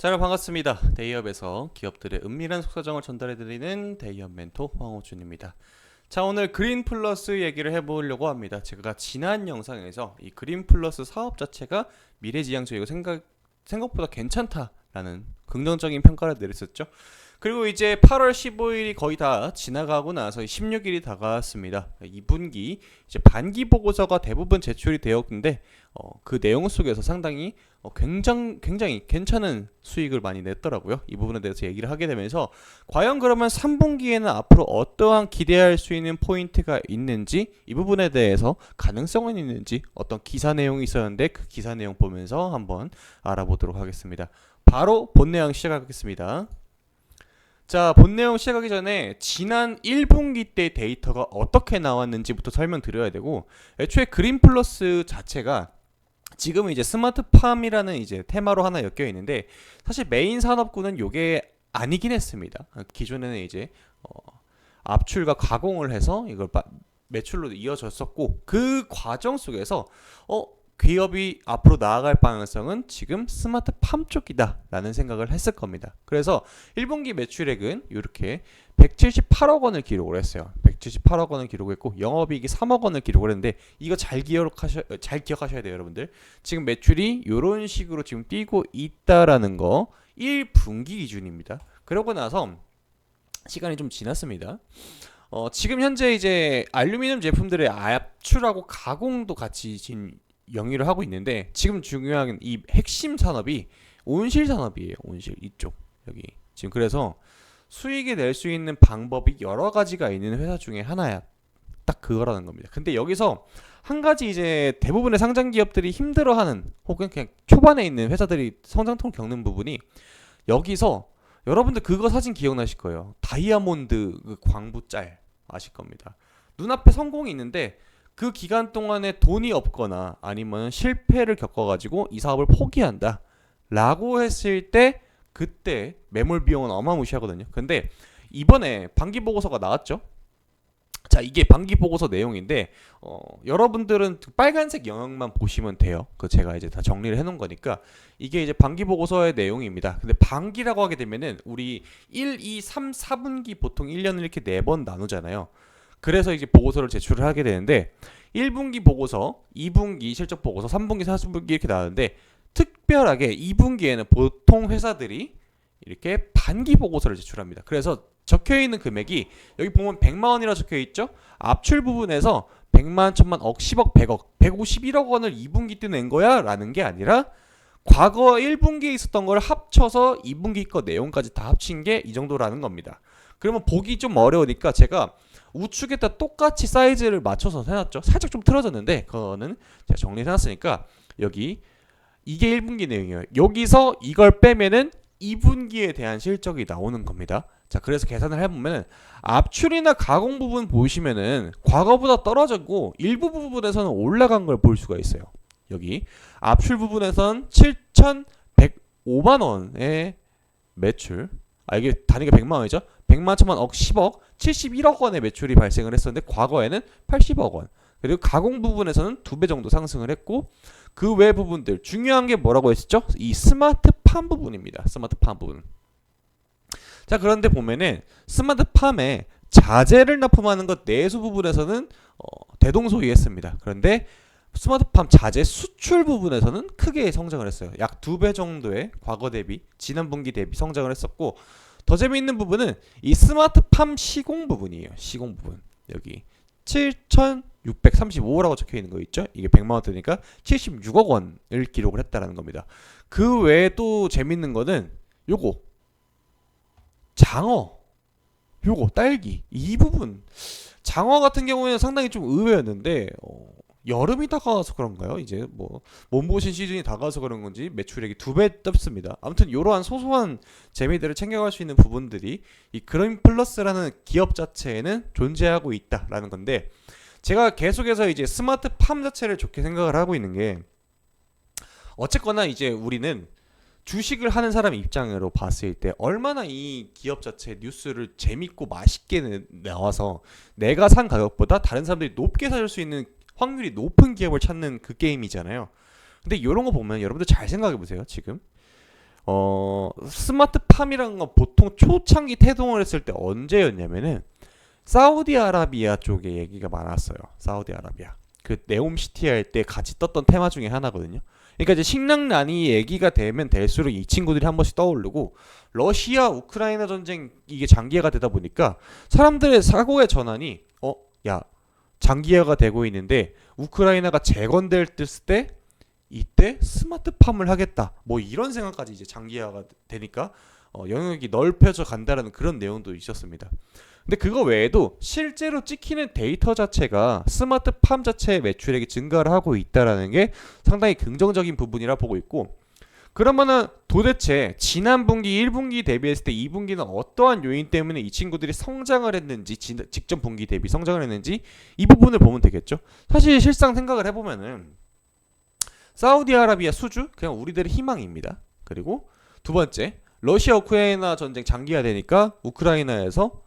자, 여러분 반갑습니다. 데이업에서 기업들의 은밀한 속사정을 전달해드리는 데이업 멘토 황호준입니다. 자, 오늘 그린 플러스 얘기를 해보려고 합니다. 제가 지난 영상에서 이 그린 플러스 사업 자체가 미래지향적이고 생각보다 괜찮다라는 긍정적인 평가를 내렸었죠. 그리고 이제 8월 15일이 거의 다 지나가고 나서 16일이 다가왔습니다. 2분기 이제 반기 보고서가 대부분 제출이 되었는데 그 내용 속에서 상당히 굉장히 괜찮은 수익을 많이 냈더라고요. 이 부분에 대해서 얘기를 하게 되면서 과연 그러면 3분기에는 앞으로 어떠한 기대할 수 있는 포인트가 있는지, 이 부분에 대해서 가능성은 있는지, 어떤 기사 내용이 있었는데 그 기사 내용 보면서 한번 알아보도록 하겠습니다. 바로 본 내용 시작하겠습니다. 자, 본 내용 시작하기 전에 지난 1분기 때 데이터가 어떻게 나왔는지부터 설명드려야 되고, 애초에 그린 플러스 자체가 지금은 이제 스마트팜이라는 이제 테마로 하나 엮여 있는데, 사실 메인 산업군은 요게 아니긴 했습니다. 기존에는 이제 압출과 가공을 해서 이걸 매출로 이어졌었고, 그 과정 속에서 기업이 앞으로 나아갈 방향성은 지금 스마트팜 쪽이다 라는 생각을 했을 겁니다. 그래서 1분기 매출액은 이렇게 178억 원을 기록을 했어요. 178억 원을 기록했고 영업이익이 3억 원을 기록을 했는데, 이거 잘 기억하셔야 돼요, 여러분들. 지금 매출이 이런 식으로 지금 뛰고 있다라는 거 1분기 기준입니다. 그러고 나서 시간이 좀 지났습니다. 지금 현재 이제 알루미늄 제품들의 압출하고 가공도 같이 지금 영위를 하고 있는데, 지금 중요한 이 핵심 산업이 온실 산업이에요. 온실 이쪽 여기 지금. 그래서 수익을 낼 수 있는 방법이 여러 가지가 있는 회사 중에 하나야. 딱 그거라는 겁니다. 근데 여기서 한 가지 이제 대부분의 상장 기업들이 힘들어하는, 혹은 그냥 초반에 있는 회사들이 성장통 겪는 부분이, 여기서 여러분들 그거 사진 기억나실 거예요. 다이아몬드 그 광부 짤 아실 겁니다. 눈앞에 성공이 있는데 그 기간 동안에 돈이 없거나 아니면 실패를 겪어가지고 이 사업을 포기한다 라고 했을 때, 그때 매몰 비용은 어마무시하거든요. 근데 이번에 반기 보고서가 나왔죠. 자, 이게 반기 보고서 내용인데 여러분들은 그 빨간색 영역만 보시면 돼요. 그 제가 이제 다 정리를 해놓은 거니까. 이게 이제 반기 보고서의 내용입니다. 근데 반기라고 하게 되면은 우리 1, 2, 3, 4분기 보통 1년을 이렇게 4번 나누잖아요. 그래서 이제 보고서를 제출을 하게 되는데, 1분기 보고서, 2분기 실적 보고서, 3분기, 4분기 이렇게 나왔는데, 특별하게 2분기에는 보통 회사들이 이렇게 반기 보고서를 제출합니다. 그래서 적혀있는 금액이 여기 보면 100만 원이라 적혀있죠. 압출 부분에서 100만, 1000만, 억, 10억, 100억, 151억 원을 2분기 때 낸 거야 라는 게 아니라, 과거 1분기에 있었던 걸 합쳐서 2분기 거 내용까지 다 합친 게 이 정도라는 겁니다. 그러면 보기 좀 어려우니까 제가 우측에다 똑같이 사이즈를 맞춰서 해놨죠. 살짝 좀 틀어졌는데 그거는 제가 정리해놨으니까, 여기 이게 1분기 내용이에요. 여기서 이걸 빼면은 2분기에 대한 실적이 나오는 겁니다. 자, 그래서 계산을 해보면 압출이나 가공 부분 보시면은 과거보다 떨어졌고 일부 부분에서는 올라간 걸 볼 수가 있어요. 여기 압출 부분에선 7,105만 원의 매출, 이게 단위가 100만 원이죠. 100만, 1000만, 억, 10억, 71억 원의 매출이 발생을 했었는데 과거에는 80억 원. 그리고 가공 부분에서는 2배 정도 상승을 했고, 그 외 부분들 중요한 게 뭐라고 했었죠? 이 스마트팜 부분입니다. 스마트팜 부분. 자, 그런데 보면은 스마트팜에 자재를 납품하는 것 내수 부분에서는 대동소이했습니다. 그런데 스마트팜 자재 수출 부분에서는 크게 성장을 했어요. 약 2배 정도의 과거 대비, 지난 분기 대비 성장을 했었고, 더 재미있는 부분은 이 스마트팜 시공 부분이에요. 시공 부분. 여기 7,635라고 적혀 있는 거 있죠? 이게 100만 원대니까 76억 원을 기록을 했다라는 겁니다. 그 외에 또 재밌는 거는 요거 장어, 요거 딸기, 이 부분. 장어 같은 경우에는 상당히 좀 의외였는데 여름이 다가와서 그런가요? 이제 뭐 몸보신 시즌이 다가와서 그런 건지 매출액이 2배 떴습니다. 아무튼 이러한 소소한 재미들을 챙겨갈 수 있는 부분들이 이 그린 플러스라는 기업 자체에는 존재하고 있다라는 건데, 제가 계속해서 이제 스마트팜 자체를 좋게 생각을 하고 있는 게, 어쨌거나 이제 우리는 주식을 하는 사람 입장으로 봤을 때 얼마나 이 기업 자체 뉴스를 재밌고 맛있게 나와서 내가 산 가격보다 다른 사람들이 높게 살 수 있는 확률이 높은 기업을 찾는 그 게임이잖아요. 근데 이런 거 보면 여러분들 잘 생각해 보세요. 지금 스마트팜이라는 건 보통 초창기 태동을 했을 때 언제였냐면은 사우디아라비아 쪽에 얘기가 많았어요. 사우디아라비아. 그 네옴시티 할 때 같이 떴던 테마 중에 하나거든요. 그러니까 이제 식량난이 얘기가 되면 될수록 이 친구들이 한 번씩 떠오르고 러시아 우크라이나 전쟁 이게 장기화가 되다 보니까 사람들의 사고의 전환이 야 장기화가 되고 있는데 우크라이나가 재건될 때 이때 스마트팜을 하겠다 뭐 이런 생각까지 이제 장기화가 되니까 영역이 넓혀져 간다라는 그런 내용도 있었습니다. 근데 그거 외에도 실제로 찍히는 데이터 자체가 스마트팜 자체의 매출액이 증가를 하고 있다라는 게 상당히 긍정적인 부분이라 보고 있고, 그러면은 도대체 지난 분기 1분기 대비했을 때 2분기는 어떠한 요인 때문에 이 친구들이 성장을 했는지, 직전 분기 대비 성장을 했는지 이 부분을 보면 되겠죠. 사실 실상 생각을 해보면은 사우디아라비아 수주 그냥 우리들의 희망입니다. 그리고 두 번째, 러시아 우크라이나 전쟁 장기화되니까 우크라이나에서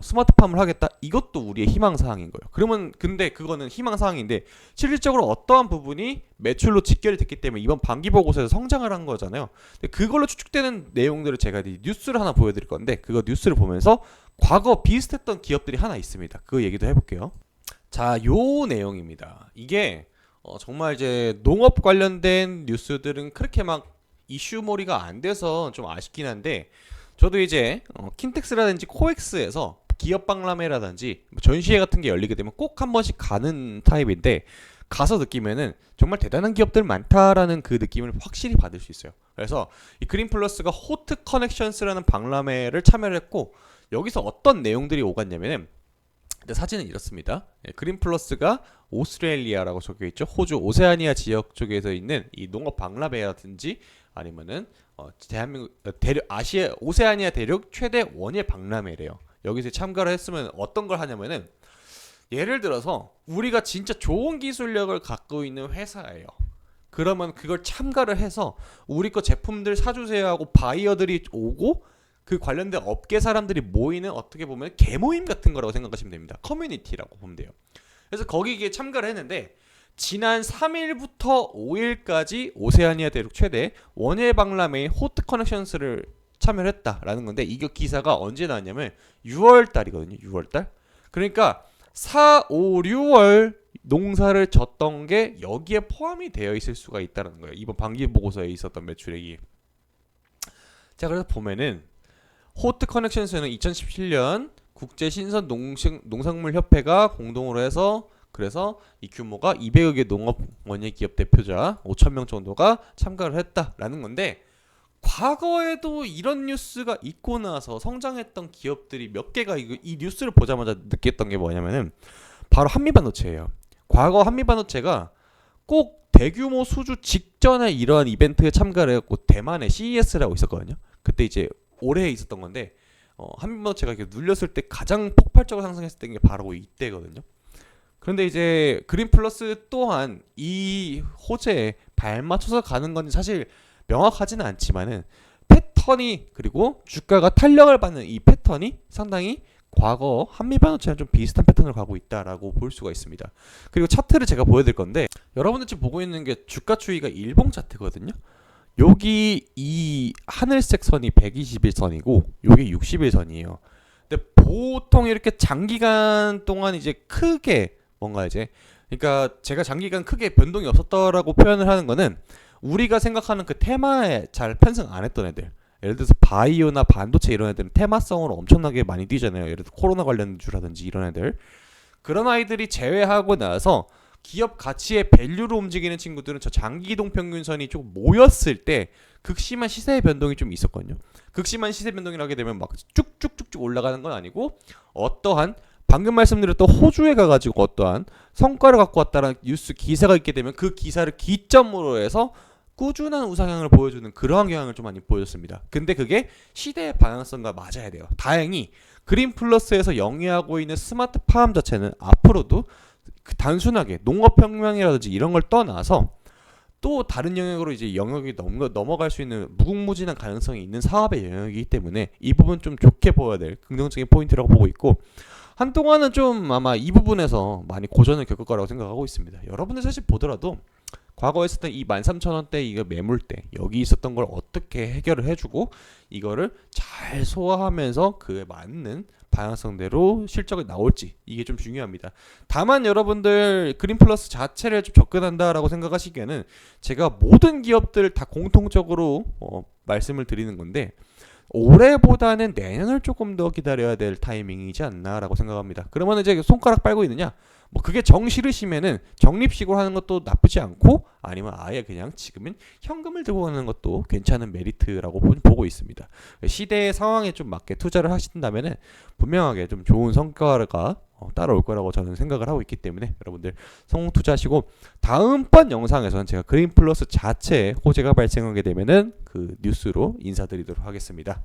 스마트팜을 하겠다. 이것도 우리의 희망사항인 거예요. 그러면 근데 그거는 희망사항인데 실질적으로 어떠한 부분이 매출로 직결이 됐기 때문에 이번 반기 보고서에서 성장을 한 거잖아요. 근데 그걸로 추측되는 내용들을 제가 뉴스를 하나 보여드릴 건데 그거 뉴스를 보면서 과거 비슷했던 기업들이 하나 있습니다. 그 얘기도 해볼게요. 자, 요 내용입니다. 이게 정말 이제 농업 관련된 뉴스들은 그렇게 막 이슈몰이가 안 돼서 좀 아쉽긴 한데 저도 이제 킨텍스라든지 코엑스에서 기업 박람회라든지 전시회 같은 게 열리게 되면 꼭 한 번씩 가는 타입인데 가서 느끼면은 정말 대단한 기업들 많다라는 그 느낌을 확실히 받을 수 있어요. 그래서 이 그린플러스가 호트 커넥션스라는 박람회를 참여를 했고 여기서 어떤 내용들이 오갔냐면은 사진은 이렇습니다. 그린플러스가 오스트레일리아라고 적혀있죠. 호주 오세아니아 지역 쪽에서 있는 이 농업 박람회라든지 아니면은 대한민국 아시아 오세아니아 대륙 최대 원예 박람회래요. 여기서 참가를 했으면 어떤 걸 하냐면은 예를 들어서 우리가 진짜 좋은 기술력을 갖고 있는 회사예요. 그러면 그걸 참가를 해서 우리 거 제품들 사주세요 하고 바이어들이 오고 그 관련된 업계 사람들이 모이는 어떻게 보면 개모임 같은 거라고 생각하시면 됩니다. 커뮤니티라고 보면 돼요. 그래서 거기에 참가를 했는데 지난 3일부터 5일까지 오세아니아 대륙 최대 원예 박람회인 호트 커넥션스를 참여를 했다라는 건데 이거 기사가 언제 나왔냐면 6월 달이거든요. 6월 달. 그러니까 4, 5, 6월 농사를 졌던 게 여기에 포함이 되어 있을 수가 있다는 거예요. 이번 반기 보고서에 있었던 매출액이. 자, 그래서 보면은 호트 커넥션스는 2017년 국제 신선 농산물 협회가 공동으로 해서 그래서 이 규모가 200억의 농업 원예 기업 대표자 5,000명 정도가 참가를 했다라는 건데 과거에도 이런 뉴스가 있고 나서 성장했던 기업들이 몇 개가 이 뉴스를 보자마자 느꼈던 게 뭐냐면은 바로 한미반도체예요. 과거 한미반도체가 꼭 대규모 수주 직전에 이러한 이벤트에 참가를 해갖고 대만의 CES라고 있었거든요. 그때 이제 올해 있었던 건데 한미반도체가 이렇게 눌렸을 때 가장 폭발적으로 상승했을 게 바로 이때거든요. 그런데 이제 그린플러스 또한 이 호재에 발맞춰서 가는 건 사실 명확하지는 않지만은 패턴이 그리고 주가가 탄력을 받는 이 패턴이 상당히 과거 한미반도체랑 좀 비슷한 패턴을 가고 있다라고 볼 수가 있습니다. 그리고 차트를 제가 보여드릴 건데 여러분들 지금 보고 있는 게 주가 추이가 일봉 차트거든요. 여기 이 하늘색 선이 120일선이고 여기 60일선이에요. 근데 보통 이렇게 장기간 동안 이제 크게 뭔가 이제 그러니까 제가 장기간 크게 변동이 없었다라고 표현을 하는 거는 우리가 생각하는 그 테마에 잘 편승 안 했던 애들 예를 들어서 바이오나 반도체 이런 애들은 테마성으로 엄청나게 많이 뛰잖아요. 예를 들어서 코로나 관련 주라든지 이런 애들 그런 아이들이 제외하고 나서 기업 가치의 밸류로 움직이는 친구들은 저 장기이동 평균선이 좀 모였을 때 극심한 시세 변동이 좀 있었거든요. 극심한 시세 변동을 하게 되면 막 쭉쭉쭉쭉 올라가는 건 아니고 어떠한 방금 말씀드렸던 호주에 가가지고 어떠한 성과를 갖고 왔다는 뉴스 기사가 있게 되면 그 기사를 기점으로 해서 꾸준한 우상향을 보여주는 그러한 경향을 좀 많이 보여줬습니다. 근데 그게 시대의 방향성과 맞아야 돼요. 다행히 그린플러스에서 영위하고 있는 스마트팜 자체는 앞으로도 단순하게 농업혁명이라든지 이런 걸 떠나서 또 다른 영역으로 이제 영역이 넘어갈 수 있는 무궁무진한 가능성이 있는 사업의 영역이기 때문에 이 부분 좀 좋게 보여야 될 긍정적인 포인트라고 보고 있고 한동안은 좀 아마 이 부분에서 많이 고전을 겪을 거라고 생각하고 있습니다. 여러분들 사실 보더라도 과거에 있었던 이 13,000원대 이거 매물대 여기 있었던 걸 어떻게 해결을 해주고 이거를 잘 소화하면서 그에 맞는 방향성대로 실적이 나올지 이게 좀 중요합니다. 다만 여러분들 그린플러스 자체를 좀 접근한다라고 생각하시기에는 제가 모든 기업들을 다 공통적으로 말씀을 드리는 건데 올해보다는 내년을 조금 더 기다려야 될 타이밍이지 않나라고 생각합니다. 그러면 이제 손가락 빨고 있느냐? 뭐 그게 정 싫으시면은 적립식으로 하는 것도 나쁘지 않고 아니면 아예 그냥 지금은 현금을 들고 가는 것도 괜찮은 메리트라고 보고 있습니다. 시대의 상황에 좀 맞게 투자를 하신다면은 분명하게 좀 좋은 성과가 따라올 거라고 저는 생각을 하고 있기 때문에 여러분들 성공 투자하시고 다음번 영상에서는 제가 그린플러스 자체에 호재가 발생하게 되면은 그 뉴스로 인사드리도록 하겠습니다.